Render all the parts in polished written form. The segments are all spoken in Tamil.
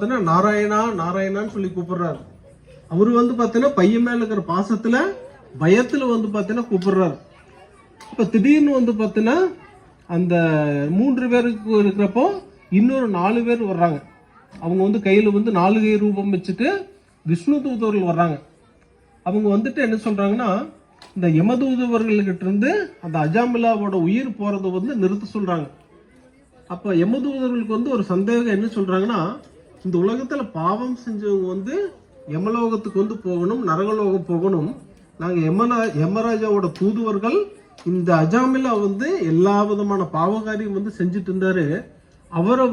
நாராயணா நாராயணான்னு சொல்லி கூப்பிடுறாரு. அவரு பாத்தீங்கன்னா பையன் மேல இருக்கிற பாசத்துல பயத்துல பாத்தீங்கன்னா கூப்பிடுறாரு. இப்ப திடீர்னு பாத்தீங்கன்னா அந்த 3 பேருக்கு இருக்கிறப்போ இன்னொரு 4 பேர் வர்றாங்க. அவங்க கையில 4 கை ரூபம் வச்சுட்டு விஷ்ணு தூதர்கள் வர்றாங்க. அவங்க என்ன சொல்றாங்கன்னா, இந்த யமதூதவர்கள்கிட்ட இருந்து அந்த அஜாமிலாவோட உயிர் போறது நிறுத்த சொல்றாங்க. அப்ப யமதூதர்களுக்கு ஒரு சந்தேகம் என்ன சொல்றாங்கன்னா, இந்த உலகத்துல பாவம் செஞ்சவங்க யமலோகத்துக்கு போகணும், நரகலோகம் போகணும். நாங்க யமராஜாவோட தூதுவர்கள். இந்த அஜாமிலா எல்லா விதமான பாவகாரியம் செஞ்சுட்டு இருந்தாரு. அவரை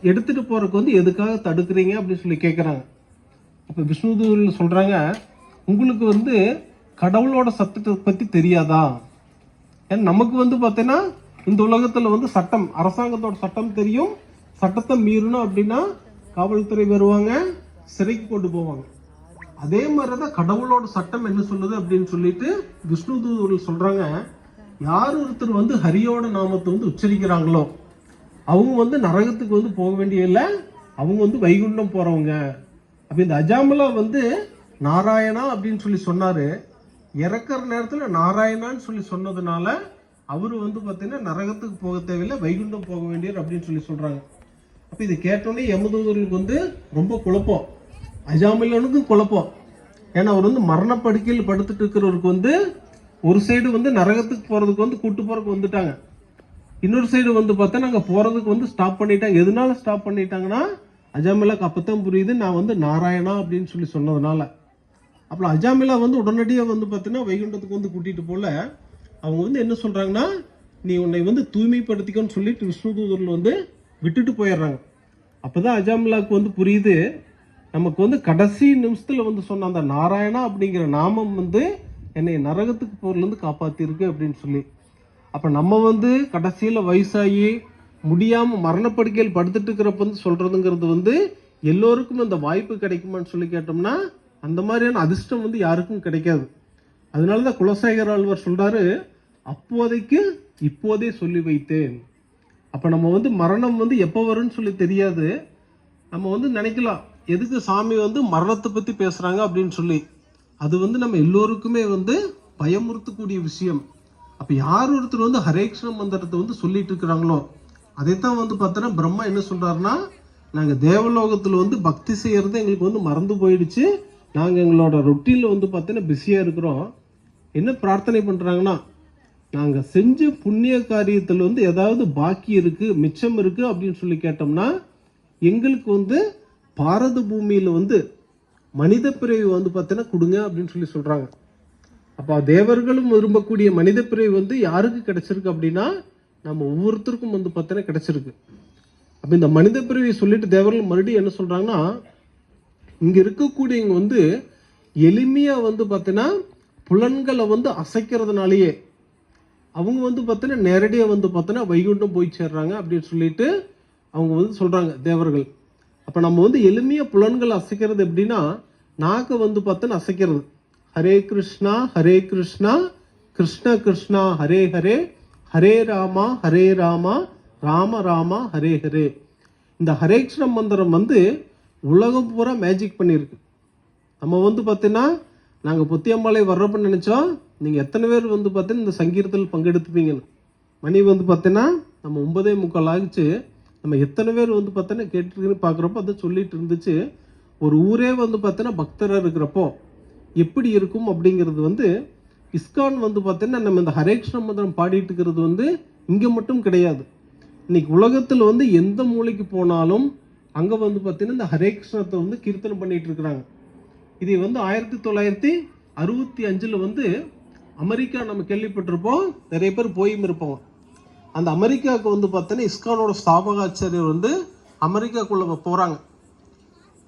எடுத்துட்டு போறதுக்கு எதுக்காக தடுக்கிறீங்க அப்படின்னு சொல்லி கேட்கிறாங்க. அப்ப விஷ்ணு தூதர்கள் சொல்றாங்க, உங்களுக்கு கடவுளோட சத்தத்தை பத்தி தெரியாதா? ஏன்னா நமக்கு பாத்தீங்கன்னா இந்த உலகத்துல சட்டம், அரசாங்கத்தோட சட்டம் தெரியும். சட்டத்தை மீறணும் அப்படின்னா காவல்துறை வருவாங்க, சிறைக்கு கொண்டு போவாங்க. அதே மாதிரிதான் கடவுளோட சட்டம் என்ன சொல்லுது அப்படின்னு சொல்லிட்டு விஷ்ணு தூதர்கள் சொல்றாங்க, யார் ஒருத்தர் ஹரியோட நாமத்தை உச்சரிக்கிறாங்களோ அவங்க நரகத்துக்கு போக வேண்டிய இல்லை, அவங்க வைகுண்டம் போறவங்க. அப்ப இந்த அஜாமலா நாராயணா அப்படின்னு சொல்லி சொன்னாரு. இறக்குற நேரத்துல நாராயணான்னு சொல்லி சொன்னதுனால அவரு பாத்தீங்கன்னா நரகத்துக்கு போக தேவையில்லை, வைகுண்டம் போக வேண்டியவர் அப்படின்னு சொல்லி சொல்றாங்க. அப்ப இது கேட்டோன்னே யமதூதர்களுக்கு ரொம்ப குழப்பம், அஜாமிலனுக்கும் குழப்பம். ஏன்னா அவர் மரணப்படுக்கையில் படுத்துட்டு இருக்கிறவருக்கு ஒரு சைடு நரகத்துக்கு போறதுக்கு கூட்டு போறதுக்கு வந்துட்டாங்க. இன்னொரு சைடு பார்த்தா நாங்க போறதுக்கு ஸ்டாப் பண்ணிட்டாங்க. எதனால ஸ்டாப் பண்ணிட்டாங்கன்னா, அஜாமிலாக்கு அப்பதான் புரியுது நான் நாராயணா அப்படின்னு சொல்லி சொன்னதுனால. அப்புறம் அஜாமிலா உடனடியா பார்த்தீங்கன்னா வைகுண்டத்துக்கு கூட்டிட்டு போல. அவங்க என்ன சொல்றாங்கன்னா, நீ உன்னை தூய்மைப்படுத்திக்கன்னு சொல்லிட்டு விஷ்ணு தூதர்கள் விட்டுட்டு போயிடுறாங்க. அப்பதான் அஜாமிலாக்கு புரியுது, நமக்கு கடைசி நிமிஷத்துல சொன்ன அந்த நாராயணா அப்படிங்கிற நாமம் என்னை நரகத்துக்கு போறதுல காப்பாத்திருக்கு அப்படின்னு சொல்லி. அப்ப நம்ம கடைசியில வயசாகி முடியாம மரணப்படுக்கையில் படுத்துட்டு இருக்கிறப்ப சொல்றதுங்கிறது எல்லோருக்கும் அந்த வாய்ப்பு கிடைக்குமான்னு சொல்லி கேட்டோம்னா அந்த மாதிரியான அதிர்ஷ்டம் யாருக்கும் கிடைக்காது. அதனாலதான் குலசேகர ஆழ்வார் சொல்றாரு, அப்போதைக்கு இப்போதே சொல்லி வைத்தேன். அப்ப நம்ம மரணம் எப்ப வரும்னு சொல்லி தெரியாது. நம்ம நினைக்கலாம், எதுக்கு சாமி மரணத்தை பத்தி பேசுறாங்க அப்படின்னு சொல்லி. அது நம்ம எல்லோருக்குமே பயமுறுத்தக்கூடிய விஷயம். அப்ப யார் ஒருத்தர் ஹரே கிருஷ்ண மந்திரத்தை சொல்லிட்டு இருக்கிறாங்களோ அதைத்தான் பார்த்தோன்னா பிரம்மா என்ன சொல்றாருன்னா, நாங்க தேவலோகத்துல பக்தி செய்யறது எங்களுக்கு மறந்து போயிடுச்சு. நாங்க எங்களோட ரொட்டீன்ல பார்த்தீங்கன்னா பிஸியா இருக்கிறோம். என்ன பிரார்த்தனை பண்றாங்கன்னா, நாங்க செஞ்ச புண்ணிய காரியத்துல ஏதாவது பாக்கி இருக்கு, மிச்சம் இருக்கு அப்படின்னு சொல்லி கேட்டோம்னா எங்களுக்கு பாரத பூமியில மனித பிறவி பார்த்தீங்கன்னா கொடுங்க அப்படின்னு சொல்லி சொல்றாங்க. அப்ப தேவர்களும் விரும்பக்கூடிய மனித பிறவி யாருக்கு கிடைச்சிருக்கு அப்படின்னா நம்ம ஒவ்வொருத்தருக்கும் பார்த்தீங்கன்னா கிடைச்சிருக்கு. அப்ப இந்த மனித பிறவி சொல்லிட்டு தேவர்கள் மறுபடியும் என்ன சொல்றாங்கன்னா, இங்க இருக்கக்கூடியவங்க எளிமையா பார்த்தீங்கன்னா புலன்களை அசைக்கிறதுனாலயே அவங்க பார்த்தீங்கன்னா நேரடியா பார்த்தீங்கன்னா வைகுண்டம் போய் சேர்றாங்க அப்படின்னு சொல்லிட்டு அவங்க சொல்றாங்க தேவர்கள். அப்ப நம்ம எளிமையா புலன்களை அசைக்கிறது எப்படின்னா, நாக்க பார்த்தீங்கன்னா அசைக்கிறது. ஹரே கிருஷ்ணா கிருஷ்ண கிருஷ்ணா ஹரே ஹரே, ஹரே ராமா ராம ராமா ஹரே ஹரே. இந்த ஹரே கிருஷ்ண மந்திரம் உலகம் பூரா மேஜிக் பண்ணியிருக்கு. நம்ம பார்த்தீங்கன்னா நாங்கள் புத்தியம்பாளை வர்றப்ப நினைச்சோம், நீங்க எத்தனை பேர் பார்த்தீங்கன்னா இந்த சங்கீதத்தில் பங்கெடுத்துப்பீங்கன்னு. மணி பார்த்தீங்கன்னா நம்ம 9:45 ஆகிச்சு. நம்ம எத்தனை பேர் பார்த்தீங்கன்னா கேட்டுருக்குன்னு பார்க்குறப்போ அதை சொல்லிட்டு இருந்துச்சு. ஒரு ஊரே பார்த்தீங்கன்னா பக்தராக இருக்கிறப்போ எப்படி இருக்கும் அப்படிங்கிறது இஸ்கான் பார்த்தீங்கன்னா நம்ம இந்த ஹரே கிருஷ்ண மந்திரம் பாடிட்டு இருக்கிறது இங்க மட்டும் கிடையாது. இன்னைக்கு உலகத்துல எந்த மூலைக்கு போனாலும் அங்க பார்த்தீங்கன்னா இந்த ஹரே கிருஷ்ணத்தை கீர்த்தனம் பண்ணிட்டு இருக்கிறாங்க. இது 1965 அமெரிக்கா நம்ம கேள்விப்பட்டிருப்போம், நிறைய பேர் போயும் இருப்போம். அந்த அமெரிக்காவுக்கு பார்த்தீங்கன்னா இஸ்கானோட ஸ்தாபகாச்சாரியர் அமெரிக்காக்குள்ள போறாங்க.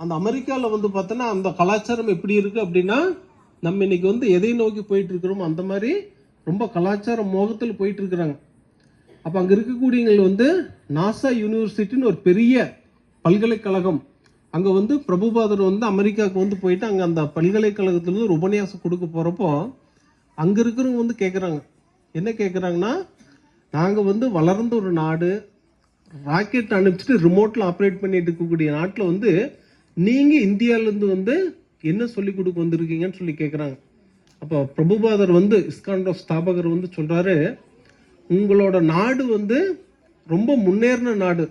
அந்த அமெரிக்காவில் பார்த்தீங்கன்னா அந்த கலாச்சாரம் எப்படி இருக்கு அப்படின்னா, நம்ம இன்னைக்கு எதை நோக்கி போயிட்டு இருக்கிறோமோ அந்த மாதிரி ரொம்ப கலாச்சார மோகத்தில் போயிட்டு இருக்கிறாங்க. அப்ப அங்க இருக்கக்கூடியவங்க நாசா யூனிவர்சிட்டின்னு ஒரு பெரிய பல்கலைக்கழகம், அங்க பிரபுபாதர் அமெரிக்காவுக்கு போயிட்டு அங்க அந்த பல்கலைக்கழகத்துல ஒரு உபன்யாசம் கொடுக்க போறப்போ அங்க இருக்கிறவங்க கேட்கறாங்க. என்ன கேட்கறாங்கன்னா, நாங்க வளர்ந்த ஒரு நாடு, ராக்கெட் அனுப்பிச்சிட்டு ரிமோட்ல ஆப்ரேட் பண்ணிட்டு இருக்கக்கூடிய நாட்டில் வந்து நீங்க இந்தியாவிலேருந்து வந்து என்ன சொல்லி கொடுக்க வந்திருக்கீங்கன்னு சொல்லி கேட்குறாங்க. அப்போ பிரபுபாதர் வந்து இஸ்கானோட ஸ்தாபகர் வந்து சொல்றாரு, உங்களோட நாடு வந்து ரொம்ப முன்னேறின நாடு,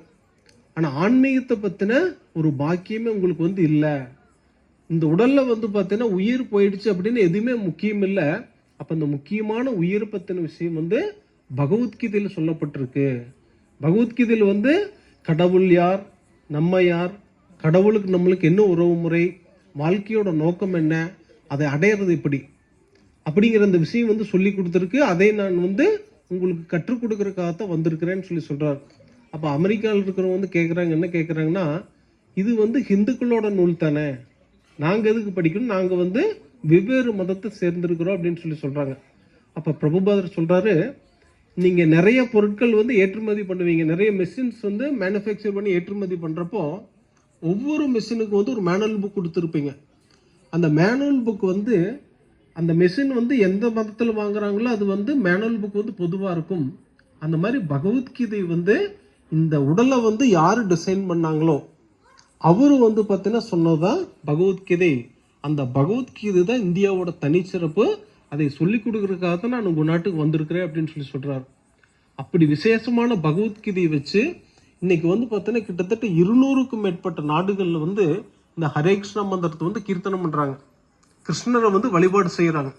ஆனால் ஆன்மீகத்தை பற்றின ஒரு பாக்கியமே உங்களுக்கு வந்து இல்லை. இந்த உடல்ல வந்து பார்த்தீங்கன்னா உயிர் போயிடுச்சு அப்படின்னு எதுவுமே முக்கியம் இல்லை. அப்போ இந்த முக்கியமான உயிரை பற்றின விஷயம் வந்து பகவத்கீதையில் சொல்லப்பட்டிருக்கு. பகவத்கீதையில் வந்து கடவுள் யார், நம்ம யார், கடவுளுக்கு நம்மளுக்கு என்ன உறவு முறை, வாழ்க்கையோட நோக்கம் என்ன, அதை அடையிறது எப்படி அப்படிங்கிற அந்த விஷயம் வந்து சொல்லி கொடுத்துருக்கு. அதை நான் வந்து உங்களுக்கு கற்றுக் கொடுக்கறதுக்காகத்தான் வந்திருக்கிறேன்னு சொல்லி சொல்றாரு. அப்போ அமெரிக்காவில் இருக்கிறவங்க வந்து கேட்குறாங்க, என்ன கேட்குறாங்கன்னா, இது வந்து ஹிந்துக்களோட நூல் தானே, நாங்கள் எதுக்கு படிக்கணும், நாங்கள் வந்து வெவ்வேறு மதத்தை சேர்ந்திருக்கிறோம் அப்படின்னு சொல்லி சொல்றாங்க. அப்போ பிரபுபாதர் சொல்றாரு, நீங்க நிறைய பொருட்கள் வந்து ஏற்றுமதி பண்ணுவீங்க, நிறைய மெஷின்ஸ் வந்து மேனுஃபேக்சர் பண்ணி ஏற்றுமதி பண்றப்போ ஒவ்வொரு மெஷினுக்கு வந்து ஒரு மேனுவல் புக் கொடுத்துருப்பீங்க. அந்த மேனுவல் புக் வந்து அந்த மெஷின் வந்து எந்த மதத்தில் வாங்குறாங்களோ அது வந்து மேனுவல் புக் வந்து பொதுவாக இருக்கும். அந்த மாதிரி பகவத்கீதை வந்து இந்த உடலை வந்து யார் டிசைன் பண்ணாங்களோ அவரு வந்து பார்த்தீங்கன்னா சொன்னதான் பகவத்கீதை. அந்த பகவத்கீதை தான் இந்தியாவோட தனிச்சிறப்பு. அதை சொல்லி கொடுக்கறதுக்காக தான் நான் உங்கள் நாட்டுக்கு வந்திருக்கிறேன் அப்படின்னு சொல்லி சொல்கிறார். அப்படி விசேஷமான பகவத்கீதையை வச்சு இன்னைக்கு வந்து பார்த்தீங்கன்னா கிட்டத்தட்ட 200க்கும் மேற்பட்ட நாடுகளில் வந்து இந்த ஹரே கிருஷ்ணா மந்திரத்தை வந்து கீர்த்தனம் பண்ணுறாங்க, கிருஷ்ணரை வந்து வழிபாடு செய்கிறாங்க.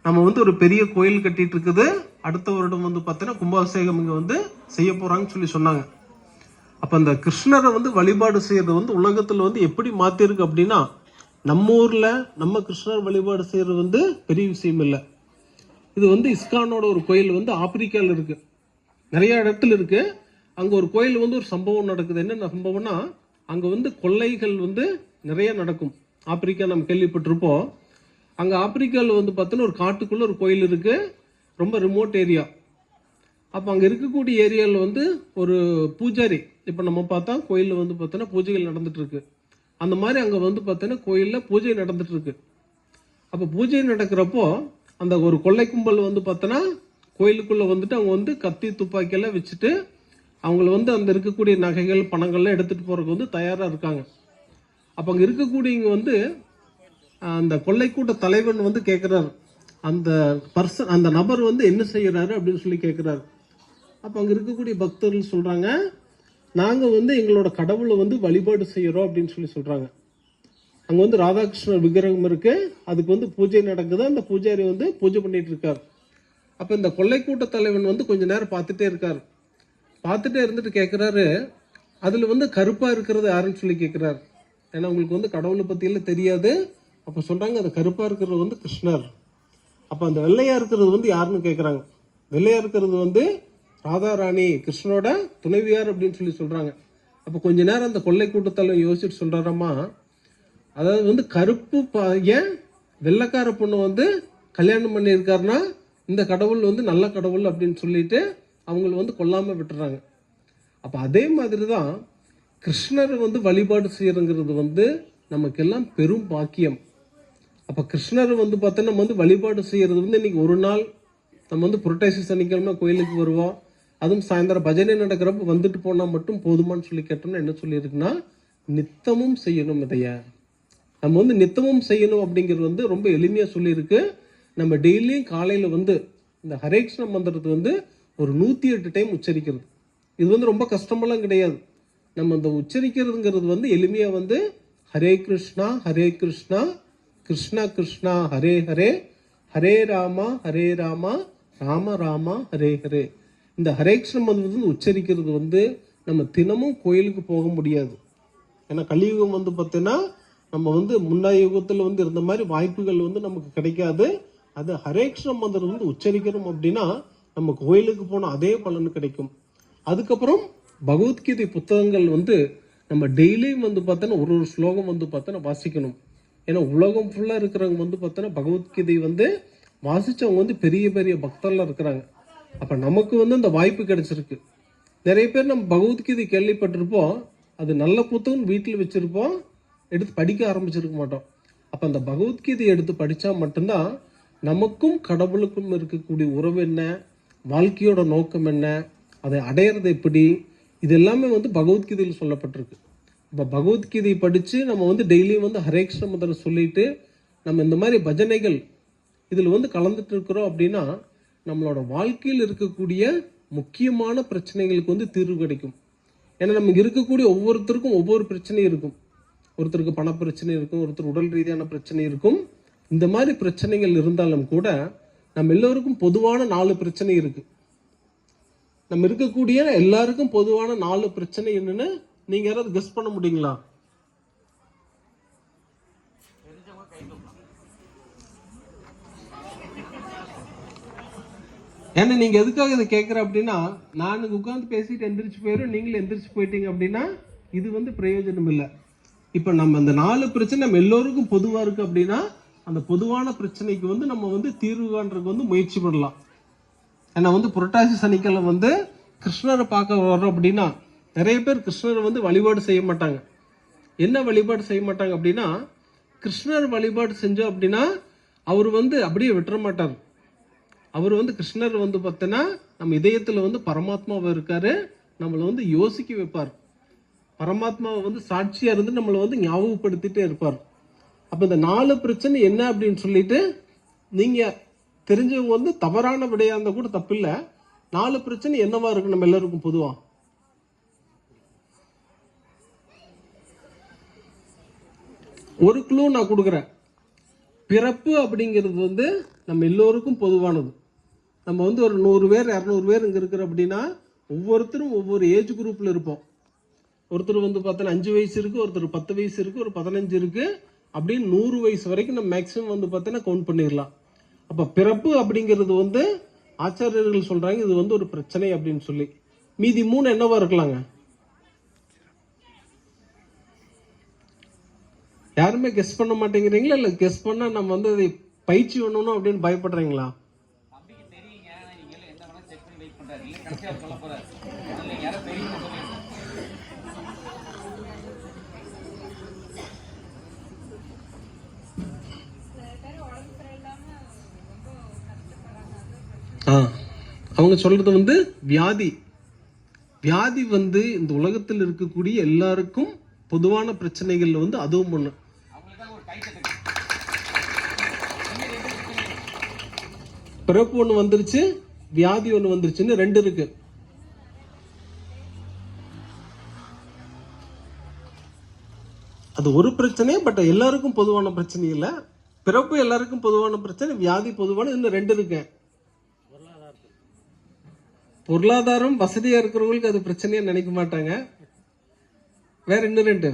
நம்ம வந்து ஒரு பெரிய கோயில் கட்டிட்டு இருக்குது, அடுத்த வருடம் வந்து பார்த்தீங்கன்னா கும்பாபிஷேகம் இங்கே வந்து செய்ய போகிறாங்கன்னு சொல்லி சொன்னாங்க. அப்போ அந்த கிருஷ்ணரை வந்து வழிபாடு செய்கிறது வந்து உலகத்தில் வந்து எப்படி மாற்றிருக்கு அப்படின்னா, நம்ம ஊரில் நம்ம கிருஷ்ணர் வழிபாடு செய்கிறது வந்து பெரிய விஷயம் இல்லை. இது வந்து இஸ்கானோட ஒரு கோயில் வந்து ஆப்பிரிக்காவில் இருக்குது, நிறைய இடத்துல இருக்குது. அங்கே ஒரு கோயில் வந்து ஒரு சம்பவம் நடக்குது. என்ன சம்பவம்னா, அங்கே வந்து கொள்ளைகள் வந்து நிறைய நடக்கும். ஆப்பிரிக்கா நம்ம கேள்விப்பட்டிருப்போம். அங்கே ஆப்பிரிக்காவில் வந்து பார்த்தோன்னா ஒரு காட்டுக்குள்ளே ஒரு கோயில் இருக்குது, ரொம்ப ரிமோட் ஏரியா. அப்போ அங்கே இருக்கக்கூடிய ஏரியாவில் வந்து ஒரு பூஜாரி, இப்போ நம்ம பார்த்தா கோயிலில் வந்து பார்த்தோன்னா பூஜைகள் நடந்துட்டு இருக்கு. அந்த மாதிரி அங்கே வந்து பார்த்தோன்னா கோயிலில் பூஜை நடந்துட்டு இருக்கு. அப்போ பூஜை நடக்கிறப்போ அந்த ஒரு கொள்ளை கும்பல் வந்து பார்த்தோன்னா கோயிலுக்குள்ளே வந்துட்டு அவங்க வந்து கத்தி துப்பாக்கியெல்லாம் வச்சுட்டு அவங்கள வந்து அந்த இருக்கக்கூடிய நகைகள் பணங்கள்லாம் எடுத்துகிட்டு போகிறதுக்கு வந்து தயாராக இருக்காங்க. அப்போ அங்கே இருக்கக்கூடியவங்க வந்து அந்த கொள்ளைக்கூட்ட தலைவன் வந்து கேட்குறாரு, அந்த பர்சன் அந்த நபர் வந்து என்ன செய்கிறாரு அப்படின்னு சொல்லி கேட்குறாரு. அப்போ அங்கே இருக்கக்கூடிய பக்தர்கள் சொல்கிறாங்க, நாங்கள் வந்து எங்களோட கடவுளை வந்து வழிபாடு செய்கிறோம் அப்படின்னு சொல்லி சொல்கிறாங்க. அங்கே வந்து ராதாகிருஷ்ணர் விக்கிரகம் இருக்கு, அதுக்கு வந்து பூஜை நடக்குது, அந்த பூஜாரி வந்து பூஜை பண்ணிட்டு இருக்காரு. அப்போ இந்த கொள்ளைக்கூட்ட தலைவன் வந்து கொஞ்ச நேரம் பார்த்துட்டே இருக்காரு. பார்த்துட்டே இருந்துட்டு கேட்குறாரு, அதில் வந்து கருப்பாக இருக்கிறது யாருன்னு சொல்லி கேட்குறாரு. ஏன்னா உங்களுக்கு வந்து கடவுளை பற்றியெல்லாம் தெரியாது. அப்போ சொல்கிறாங்க, அந்த கருப்பாக இருக்கிறது வந்து கிருஷ்ணர். அப்போ அந்த வெள்ளையாக இருக்கிறது வந்து யாருன்னு கேட்குறாங்க. வெள்ளையாக இருக்கிறது வந்து ராதாராணி, கிருஷ்ணனோட துணைவியார் அப்படின்னு சொல்லி சொல்கிறாங்க. அப்போ கொஞ்ச நேரம் அந்த கொள்ளை கூட்டத்தில் யோசிச்சுட்டு சொல்கிறாரம்மா, அதாவது வந்து கருப்பு பையன் வெள்ளைக்கார பொண்ணு வந்து கல்யாணம் பண்ணியிருக்காருன்னா இந்த கடவுள் வந்து நல்ல கடவுள் அப்படின்னு சொல்லிட்டு அவங்கள வந்து கொல்லாமல் விட்டுறாங்க. அப்போ அதே மாதிரி தான் கிருஷ்ணரை வந்து வழிபாடு செய்யறங்கிறது வந்து நமக்கெல்லாம் பெரும் பாக்கியம். அப்போ கிருஷ்ணரை வந்து பார்த்தோன்னா நம்ம வந்து வழிபாடு செய்யறது வந்து இன்னைக்கு ஒரு நாள் நம்ம வந்து புரட்டாசி சனிக்கிழமை கோயிலுக்கு வருவோம், அதுவும் சாயந்தரம் பஜனை நடக்கிறப்ப வந்துட்டு போனால் மட்டும் போதுமான்னு சொல்லி கேட்டோம்னா என்ன சொல்லியிருக்குன்னா, நித்தமும் செய்யணும். இதைய நம்ம வந்து நித்தமும் செய்யணும் அப்படிங்கிறது வந்து ரொம்ப எளிமையாக சொல்லியிருக்கு. நம்ம டெய்லியும் காலையில் வந்து இந்த ஹரே கிருஷ்ண மந்திரத்தை வந்து ஒரு 108 டைம் உச்சரிக்கிறது. இது வந்து ரொம்ப கஷ்டமெல்லாம் கிடையாது. நம்ம இந்த உச்சரிக்கிறதுங்கிறது வந்து எளிமையாக வந்து ஹரே கிருஷ்ணா கிருஷ்ணா கிருஷ்ணா ஹரே ஹரே, ஹரே ராமா ராம ராமா ஹரே ஹரே. இந்த ஹரே கிருஷ்ண மந்திரத்தை வந்து உச்சரிக்கிறது வந்து நம்ம தினமும் கோயிலுக்கு போக முடியாது. ஏன்னா கலியுகம் வந்து பார்த்தீங்கன்னா நம்ம வந்து முன்னாடி யுகத்தில் வந்து இருந்த மாதிரி வாய்ப்புகள் வந்து நமக்கு கிடைக்காது. அது ஹரே கிருஷ்ண மந்திரம் வந்து உச்சரிக்கிறோம் அப்படின்னா நம்ம கோயிலுக்கு போனால் அதே பலன் கிடைக்கும். அதுக்கப்புறம் பகவத்கீதை புத்தகங்கள் வந்து நம்ம டெய்லியும் வந்து பார்த்தோன்னா ஒரு ஸ்லோகம் வந்து பார்த்தோன்னா வாசிக்கணும். ஏன்னா உலகம் ஃபுல்லாக இருக்கிறவங்க வந்து பார்த்தோன்னா பகவத்கீதை வந்து வாசித்தவங்க வந்து பெரிய பெரிய பக்தர்லாம் இருக்கிறாங்க. அப்போ நமக்கு வந்து அந்த வாய்ப்பு கிடைச்சிருக்கு. நிறைய பேர் நம்ம பகவத்கீதை கேள்விப்பட்டிருப்போம், அது நல்ல புத்தகம் வீட்டில் வச்சுருப்போம், எடுத்து படிக்க ஆரம்பிச்சிருக்க மாட்டோம். அப்போ அந்த பகவத்கீதையை எடுத்து படித்தா மட்டும்தான் நமக்கும் கடவுளுக்கும் இருக்கக்கூடிய உறவு என்ன, வாழ்க்கையோட நோக்கம் என்ன, அதை அடையிறது எப்படி, இது எல்லாமே வந்து பகவத்கீதையில் சொல்லப்பட்டிருக்கு. இப்போ பகவத்கீதை படித்து நம்ம வந்து டெய்லியும் வந்து ஹரே கிருஷ்ண மந்திரம் சொல்லிட்டு நம்ம இந்த மாதிரி பஜனைகள் இதில் வந்து கலந்துட்டு இருக்கிறோம் அப்படின்னா நம்மளோட வாழ்க்கையில் இருக்கக்கூடிய முக்கியமான பிரச்சனைகளுக்கு வந்து தீர்வு கிடைக்கும். ஏன்னா நமக்கு இருக்கக்கூடிய ஒவ்வொருத்தருக்கும் ஒவ்வொரு பிரச்சனை இருக்கும். ஒருத்தருக்கு பண பிரச்சனை இருக்கும், ஒருத்தர் உடல் ரீதியான பிரச்சனை இருக்கும். இந்த மாதிரி பிரச்சனைகள் இருந்தாலும் கூட நம்ம எல்லோருக்கும் பொதுவான 4 பிரச்சனை இருக்கு. நம்ம இருக்கக்கூடிய எல்லாருக்கும் பொதுவான 4 பிரச்சனை என்னன்னு நீங்க யாராவது கெஸ் பண்ண முடியுங்களா? ஏன்னா நீங்க எதுக்காக இதை கேட்குற அப்படின்னா, நான் உட்காந்து பேசிட்டு எந்திரிச்சு போயிடும், நீங்களும் எந்திரிச்சு போயிட்டீங்க அப்படின்னா இது வந்து பிரயோஜனம் இல்லை. இப்ப நம்ம இந்த 4 பிரச்சனை நம்ம எல்லோருக்கும் பொதுவா இருக்கு அப்படின்னா அந்த பொதுவான பிரச்சனைக்கு வந்து நம்ம வந்து தீர்வு காண்றதுக்கு வந்து முயற்சி பண்ணலாம். ஏன்னா வந்து புரட்டாசி சனிக்கிழமை வந்து கிருஷ்ணரை பார்க்க வர்றோம் அப்படின்னா நிறைய பேர் கிருஷ்ணரை வந்து வழிபாடு செய்ய மாட்டாங்க. என்ன வழிபாடு செய்ய மாட்டாங்க அப்படின்னா, கிருஷ்ணர் வழிபாடு செஞ்சோம் அப்படின்னா அவர் வந்து அப்படியே விட்டுற மாட்டார். அவர் வந்து கிருஷ்ணர் வந்து பார்த்தோன்னா நம்ம இதயத்தில் வந்து பரமாத்மாவை இருக்காரு, நம்மளை வந்து யோசிக்க வைப்பார். பரமாத்மாவை வந்து சாட்சியா இருந்து நம்மளை வந்து ஞாபகப்படுத்திட்டே இருப்பார். அப்ப இந்த 4 பிரச்சனை என்ன அப்படின்னு சொல்லிட்டு நீங்க தெரிஞ்சவங்க வந்து தவறான விடையா இருந்தா கூட தப்பில்லை. 4 பிரச்சனை என்னவா இருக்கு நம்ம எல்லாருக்கும் பொதுவா? ஒரு க்ளூ நான் கொடுக்குறேன். பிறப்பு அப்படிங்கிறது வந்து நம்ம எல்லோருக்கும் பொதுவானது. நம்ம வந்து ஒரு 100 பேர் 200 பேர் இங்க இருக்கிற அப்படின்னா ஒவ்வொருத்தரும் ஒவ்வொரு ஏஜ் குரூப்ல இருப்போம். ஒருத்தர் வந்து பார்த்தோன்னா 5 வயசு இருக்கு, ஒருத்தர் 10 வயசு இருக்கு, ஒரு 15 இருக்கு, அப்படின்னு 100 வயசு வரைக்கும் நம்ம மேக்சிமம் வந்து பார்த்தோன்னா கவுண்ட் பண்ணிடலாம். அப்ப பிறப்பு அப்படிங்கிறது வந்து ஆச்சாரியர்கள் சொல்றாங்க இது வந்து ஒரு பிரச்சனை அப்படின்னு சொல்லி. மீதி 3 என்னவா இருக்கலாங்க? யாருமே கெஸ் பண்ண மாட்டேங்கிறீங்களா? இல்ல கெஸ் பண்ணா நம்ம வந்து அதை பயிற்சி பண்ணணும் அப்படின்னு பயப்படுறீங்களா? அவங்க சொல்றது வந்து வியாதி. வியாதி வந்து இந்த உலகத்தில் இருக்கக்கூடிய எல்லாருக்கும் பொதுவான பிரச்சனைகள் வந்து அதுவும் ஒண்ணு. பிறப்பு ஒண்ணு வந்துருச்சு, வியாதி ஒண்ணு வந்துருச்சுன்னு 2 இருக்கு. அது ஒரு பிரச்சனை, பட் எல்லாருக்கும் பொதுவான பிரச்சனை இல்ல. பிறப்பு எல்லாருக்கும் பொதுவான பிரச்சனை, வியாதி பொதுவான, இன்னும் 2 இருக்கு. பொருளாதாரம் வசதியா இருக்கிறவங்களுக்கு அது பிரச்சனையா நினைக்க மாட்டாங்க. வேற இன்னும் 2.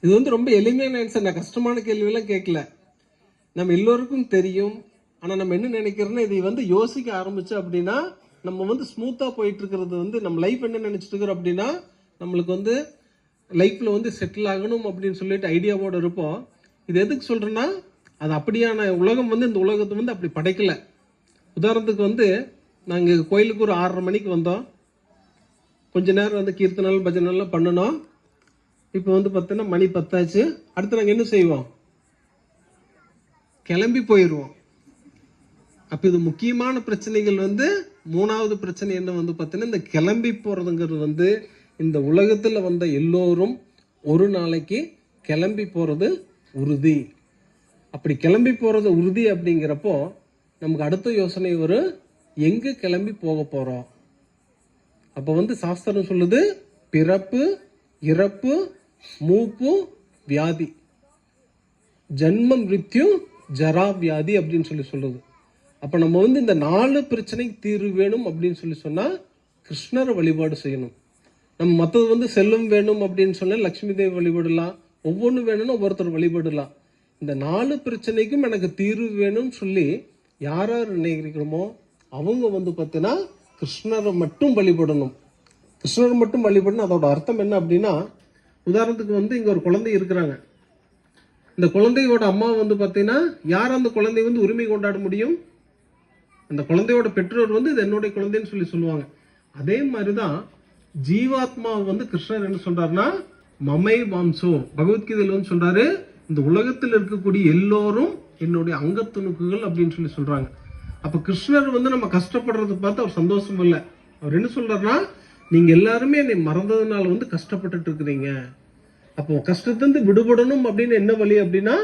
இது வந்து ரொம்ப எளிமையான ஆன்சர். நான் கஷ்டமான கேள்வி எல்லாம் கேட்கல, நம்ம எல்லோருக்கும் தெரியும். ஆனா நம்ம என்ன நினைக்கிறோம்னா இதை வந்து யோசிக்க ஆரம்பிச்சு அப்படின்னா நம்ம வந்து ஸ்மூத்தா போயிட்டு இருக்கிறது வந்து நம்ம லைஃப் என்ன நினைச்சிட்டு இருக்கிறோம் அப்படின்னா நம்மளுக்கு வந்து லைஃப்ல வந்து செட்டில் ஆகணும் அப்படின்னு சொல்லிட்டு ஐடியாவோட இருப்போம். இது எதுக்கு சொல்றேன்னா அது அப்படியான உலகம் வந்து இந்த உலகத்தை வந்து அப்படி படைக்கல. உதாரணத்துக்கு வந்து நாங்கள் கோயிலுக்கு ஒரு 6:30 மணிக்கு வந்தோம். கொஞ்ச நேரம் வந்து கீர்த்தனால் பஜனைலாம் பண்ணணும். இப்போ வந்து பார்த்தீங்கன்னா மணி 10 ஆச்சு. அடுத்து நாங்கள் என்ன செய்வோம்? கிளம்பி போயிடுவோம். அப்போ இது முக்கியமான பிரச்சனைகள் வந்து 3வது பிரச்சனை என்ன வந்து பார்த்தீங்கன்னா இந்த கிளம்பி போகிறதுங்கிறது வந்து இந்த உலகத்தில் வந்த எல்லோரும் ஒரு நாளைக்கு கிளம்பி போகிறது உறுதி. அப்படி கிளம்பி போகிறது உறுதி அப்படிங்கிறப்போ நமக்கு அடுத்த யோசனை ஒரு எங்கே கிளம்பி போக போகிறோம். அப்போ வந்து சாஸ்திரம் சொல்லுது பிறப்பு, இறப்பு, மூப்பு, வியாதி, ஜன்மம், மிருத்யு, ஜரா, வியாதி அப்படின்னு சொல்லி சொல்லுது. அப்போ நம்ம வந்து இந்த 4 பிரச்சனைக்கு தீர்வு வேணும் அப்படின்னு சொல்லி சொன்னால் கிருஷ்ணரை வழிபாடு செய்யணும். நம்ம மற்றது வந்து செல்வம் வேணும் அப்படின்னு சொன்னால் லட்சுமி தேவி வழிபடலாம், ஒவ்வொன்றும் வேணும்னு ஒவ்வொருத்தர் வழிபடலாம். இந்த 4 பிரச்சனைக்கும் எனக்கு தீர்வு வேணும்னு சொல்லி யார் யார் நினைக்கிறோமோ அவங்க வந்து பார்த்தீங்கன்னா கிருஷ்ணரை மட்டும் வழிபடணும். கிருஷ்ணரை மட்டும் வழிபடணும். அதோட அர்த்தம் என்ன அப்படின்னா, உதாரணத்துக்கு வந்து இங்கே ஒரு குழந்தை இருக்கிறாங்க. இந்த குழந்தையோட அம்மா வந்து பார்த்தீங்கன்னா யார் அந்த குழந்தை வந்து உரிமை கொண்டாட முடியும்? அந்த குழந்தையோட பெற்றோர் வந்து இது என்னுடைய குழந்தைன்னு சொல்லி சொல்லுவாங்க. அதே மாதிரிதான் ஜீவாத்மா வந்து கிருஷ்ணர் என்ன சொல்றாருன்னா மமை வாம்சோ, பகவத்கீதையில் வந்து சொல்றாரு இந்த உலகத்தில் இருக்கக்கூடிய எல்லோரும் என்னுடைய அங்கத்துணுக்குகள் அப்படின்னு சொல்லி சொல்றாங்க. அப்ப கிருஷ்ணர் வந்து நம்ம கஷ்டப்படுறத பார்த்து அவர் சந்தோஷம் இல்லை. அவர் என்ன சொல்றாருன்னா நீங்க எல்லாருமே என்னை மறந்ததுனால வந்து கஷ்டப்பட்டுட்டு இருக்கிறீங்க. அப்போ கஷ்டத்திலிருந்து விடுபடணும் அப்படின்னு என்ன வழி அப்படின்னா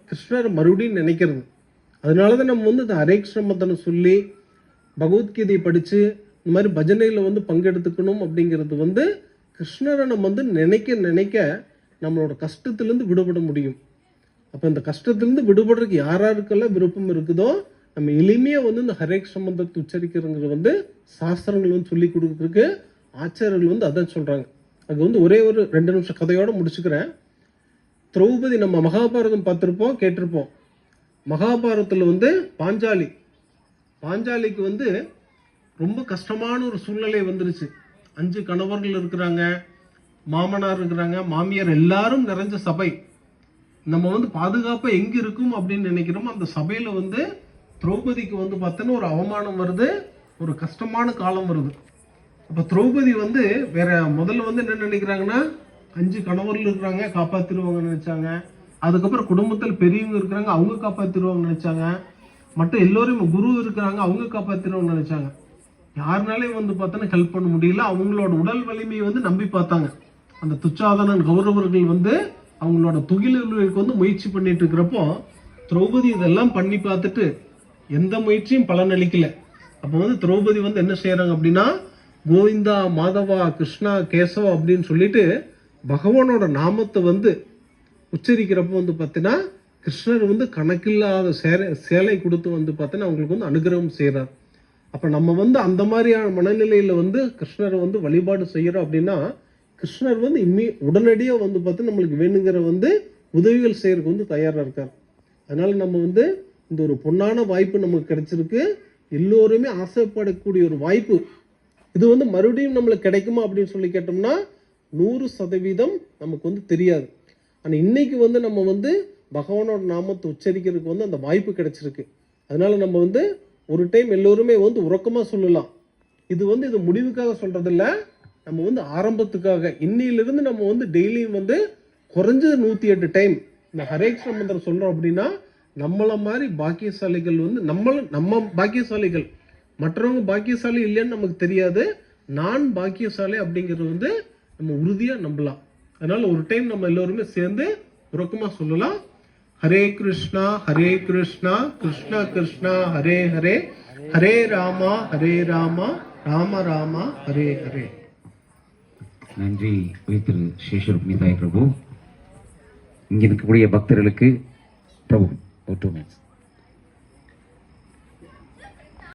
கிருஷ்ணர் மறுபடியும் நினைக்கிறது. அதனாலதான் நம்ம வந்து இந்த ஹரே கிருஷ்ண மந்திரம் சொல்லி பகவத்கீதையை படிச்சு இந்த மாதிரி பஜனையில வந்து பங்கெடுத்துக்கணும் அப்படிங்கிறது வந்து கிருஷ்ணரை நம்ம வந்து நினைக்க நினைக்க நம்மளோட கஷ்டத்திலிருந்து விடுபட முடியும். அப்போ இந்த கஷ்டத்திலிருந்து விடுபடுறதுக்கு யாராருக்கெல்லாம் விருப்பம் இருக்குதோ நம்ம எளிமையாக வந்து இந்த ஹரே கிருஷ்ண மந்திரத்தை உச்சரிக்கிறதுங்கிறது வந்து சாஸ்திரங்கள் வந்து சொல்லி கொடுக்குறதுக்கு ஆச்சாரியர்கள் வந்து அதான் சொல்கிறாங்க. அது வந்து ஒரே ஒரு 2 நிமிஷம் கதையோடு முடிச்சுக்கிறேன். திரௌபதி நம்ம மகாபாரதம் பார்த்துருப்போம், கேட்டிருப்போம். மகாபாரதத்தில் வந்து பாஞ்சாலிக்கு வந்து ரொம்ப கஷ்டமான ஒரு சூழ்நிலை வந்துருச்சு. 5 கணவர்கள் இருக்கிறாங்க, மாமனார் இருக்கிறாங்க, மாமியார், எல்லாரும் நிறைஞ்ச சபை. நம்ம வந்து பாதுகாப்பாக எங்கே இருக்கும் அப்படின்னு நினைக்கிறோமோ அந்த சபையில் வந்து திரௌபதிக்கு வந்து பார்த்தோன்னா ஒரு அவமானம் வருது, ஒரு கஷ்டமான காலம் வருது. அப்போ திரௌபதி வந்து வேற முதல்ல வந்து என்ன நினைக்கிறாங்கன்னா 5 கணவர்கள் இருக்கிறாங்க, காப்பாற்றிடுவாங்கன்னு நினைச்சாங்க. அதுக்கப்புறம் குடும்பத்தில் பெரியவங்க இருக்கிறாங்க, அவங்க காப்பாற்றிடுவாங்கன்னு நினைச்சாங்க. மற்ற எல்லோரும் குரு இருக்கிறாங்க, அவங்க காப்பாற்றிடுவாங்கன்னு நினைச்சாங்க. யாருனாலையும் வந்து பார்த்தோன்னா ஹெல்ப் பண்ண முடியல. அவங்களோட உடல் வலிமையை வந்து நம்பி பார்த்தாங்க. அந்த துச்சாதனன் கௌரவர்கள் வந்து அவங்களோட துகிலுக்கு வந்து முயற்சி பண்ணிட்டு இருக்கிறப்போ திரௌபதி இதெல்லாம் பண்ணி பார்த்துட்டு எந்த முயற்சியும் பலனளிக்கல. அப்போ வந்து திரௌபதி வந்து என்ன செய்யறாங்க அப்படின்னா கோவிந்தா, மாதவா, கிருஷ்ணா, கேசவா அப்படின்னு சொல்லிட்டு பகவானோட நாமத்தை வந்து உச்சரிக்கிறப்போ வந்து பார்த்தீங்கன்னா கிருஷ்ணர் வந்து கணக்கில்லாத சேலை கொடுத்து வந்து பார்த்தீங்கன்னா அவங்களுக்கு வந்து அனுகிரகம் செய்கிறார். அப்போ நம்ம வந்து அந்த மாதிரியான மனநிலையில் வந்து கிருஷ்ணரை வந்து வழிபாடு செய்கிறோம் அப்படின்னா கிருஷ்ணர் வந்து உடனடியாக வந்து பார்த்து நம்மளுக்கு வேணுங்கிற வந்து உதவிகள் செய்யறதுக்கு வந்து தயாராக இருக்கார். அதனால நம்ம வந்து இந்த ஒரு பொன்னான வாய்ப்பு நமக்கு கிடைச்சிருக்கு. எல்லோருமே ஆசைப்படக்கூடிய ஒரு வாய்ப்பு. இது வந்து மறுபடியும் நம்மளுக்கு கிடைக்குமா அப்படின்னு சொல்லி கேட்டோம்னா 100% நமக்கு வந்து தெரியாது. ஆனால் இன்னைக்கு வந்து நம்ம வந்து பகவானோட நாமத்தை உச்சரிக்கிறதுக்கு வந்து அந்த வாய்ப்பு கிடைச்சிருக்கு. அதனால நம்ம வந்து ஒரு டைம் எல்லோருமே வந்து உறக்கமாக சொல்லலாம். இது வந்து இது முடிவுக்காக சொல்றதில்ல, நம்ம வந்து ஆரம்பத்துக்காக. இன்னிலிருந்து நம்ம வந்து டெய்லியும் வந்து குறைஞ்சது 108 டைம் இந்த ஹரே கிருஷ்ண மந்திரம் சொல்றோம் அப்படின்னா நம்மள மாதிரி பாக்கியசாலிகள் வந்து நம்ம பாக்கியசாலிகள், மற்றவங்க பாக்கியசாலி இல்லைன்னு நமக்கு தெரியாது. நான் பாக்கியசாலி அப்படிங்கிறது வந்து நம்ம உறுதியா நம்பலாம். அதனால ஒரு டைம் நம்ம எல்லோருமே சேர்ந்து உறக்கமா சொல்லலாம். ஹரே கிருஷ்ணா கிருஷ்ணா கிருஷ்ணா ஹரே ஹரே, ஹரே ராமா ராம ராமா ஹரே ஹரே. நன்றி திரு சேஷரூப் நிதாய் பிரபு. இங்க இருக்கக்கூடிய பக்தர்களுக்கு பிரபு 2 minutes.